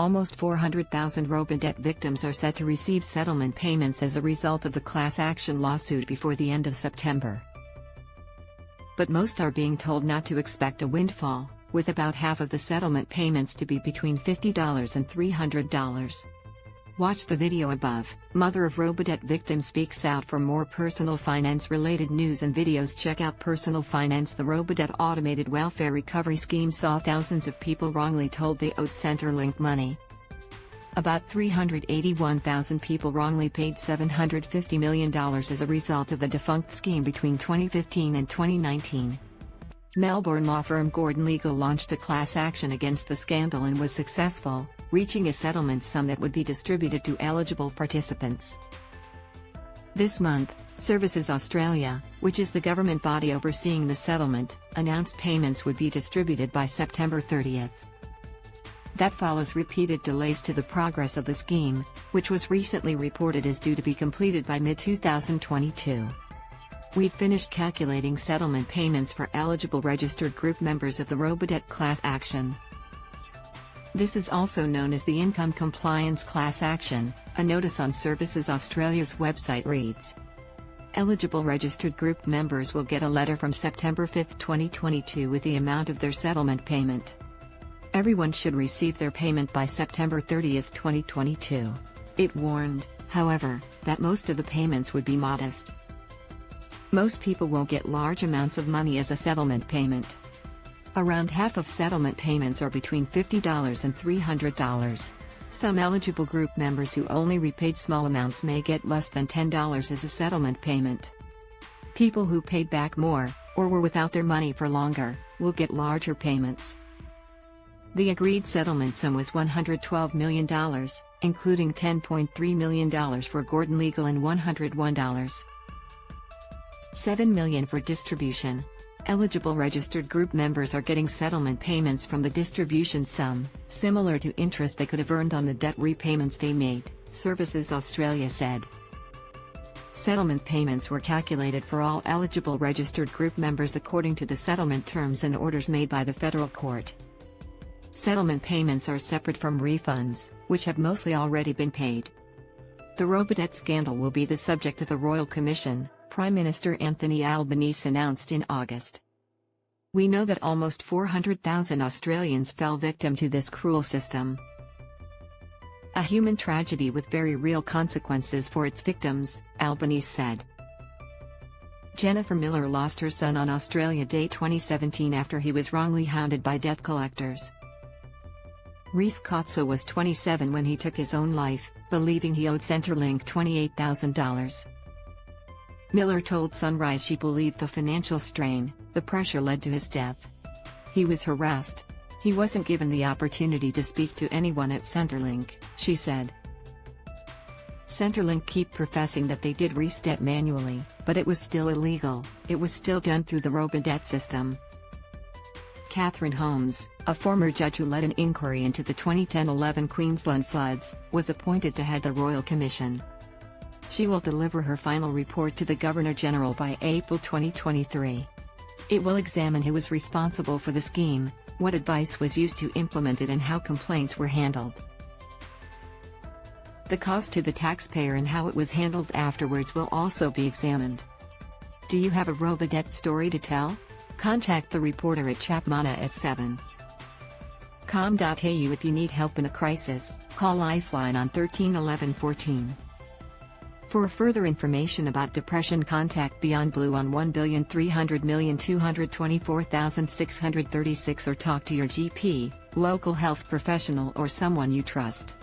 Almost 400,000 Robodebt victims are set to receive settlement payments as a result of the class action lawsuit before the end of September. But most are being told not to expect a windfall, with about half of the settlement payments to be between $50 and $300. Watch the video above. Mother of Robodebt victim speaks out. For more personal finance-related news and videos, check out Personal Finance. The Robodebt automated welfare recovery scheme saw thousands of people wrongly told they owed Centreli money. About 381,000 people wrongly paid $750 million as a result of the defunct scheme between 2015 and 2019. Melbourne law firm Gordon Legal launched a class action against the scandal and was successful, reaching a settlement sum that would be distributed to eligible participants. This month, Services Australia, which is the government body overseeing the settlement, announced payments would be distributed by September 30th. That follows repeated delays to the progress of the scheme, which was recently reported as due to be completed by mid-2022. We've finished calculating settlement payments for eligible registered group members of the Robodebt class action. This is also known as the Income Compliance Class Action. A notice on Services Australia's website reads: eligible registered group members will get a letter from September 5, 2022 with the amount of their settlement payment. Everyone should receive their payment by September 30, 2022. It warned, however, that most of the payments would be modest. Most people won't get large amounts of money as a settlement payment. Around half of settlement payments are between $50 and $300. Some eligible group members who only repaid small amounts may get less than $10 as a settlement payment. People who paid back more, or were without their money for longer, will get larger payments. The agreed settlement sum was $112 million, including $10.3 million for Gordon Legal and $101. $7 million for distribution. Eligible registered group members are getting settlement payments from the distribution sum, similar to interest they could have earned on the debt repayments they made, Services Australia said. Settlement payments were calculated for all eligible registered group members according to the settlement terms and orders made by the federal court. Settlement payments are separate from refunds, which have mostly already been paid. The Robodebt scandal will be the subject of a royal commission, Prime Minister Anthony Albanese announced in August. We know that almost 400,000 Australians fell victim to this cruel system. A human tragedy with very real consequences for its victims, Albanese said. Jennifer Miller lost her son on Australia Day 2017 after he was wrongly hounded by debt collectors. Reece Kotso was 27 when he took his own life, believing he owed Centreli $28,000. Miller told Sunrise she believed the financial strain, the pressure led to his death. He was harassed. He wasn't given the opportunity to speak to anyone at Centreli, she said. Centreli keep professing that they did reset manually, but it was still illegal. It was still done through the Robodebt system. Catherine Holmes, a former judge who led an inquiry into the 2010-11 Queensland floods, was appointed to head the Royal Commission. She will deliver her final report to the Governor-General by April 2023. It will examine who was responsible for the scheme, what advice was used to implement it and how complaints were handled. The cost to the taxpayer and how it was handled afterwards will also be examined. Do you have a Robodebt story to tell? Contact the reporter at Chapmana at 7.com.au. If you need help in a crisis, call Lifeline on 13 11 14. For further information about depression, contact Beyond Blue on 1,300,224,636 or talk to your GP, local health professional or someone you trust.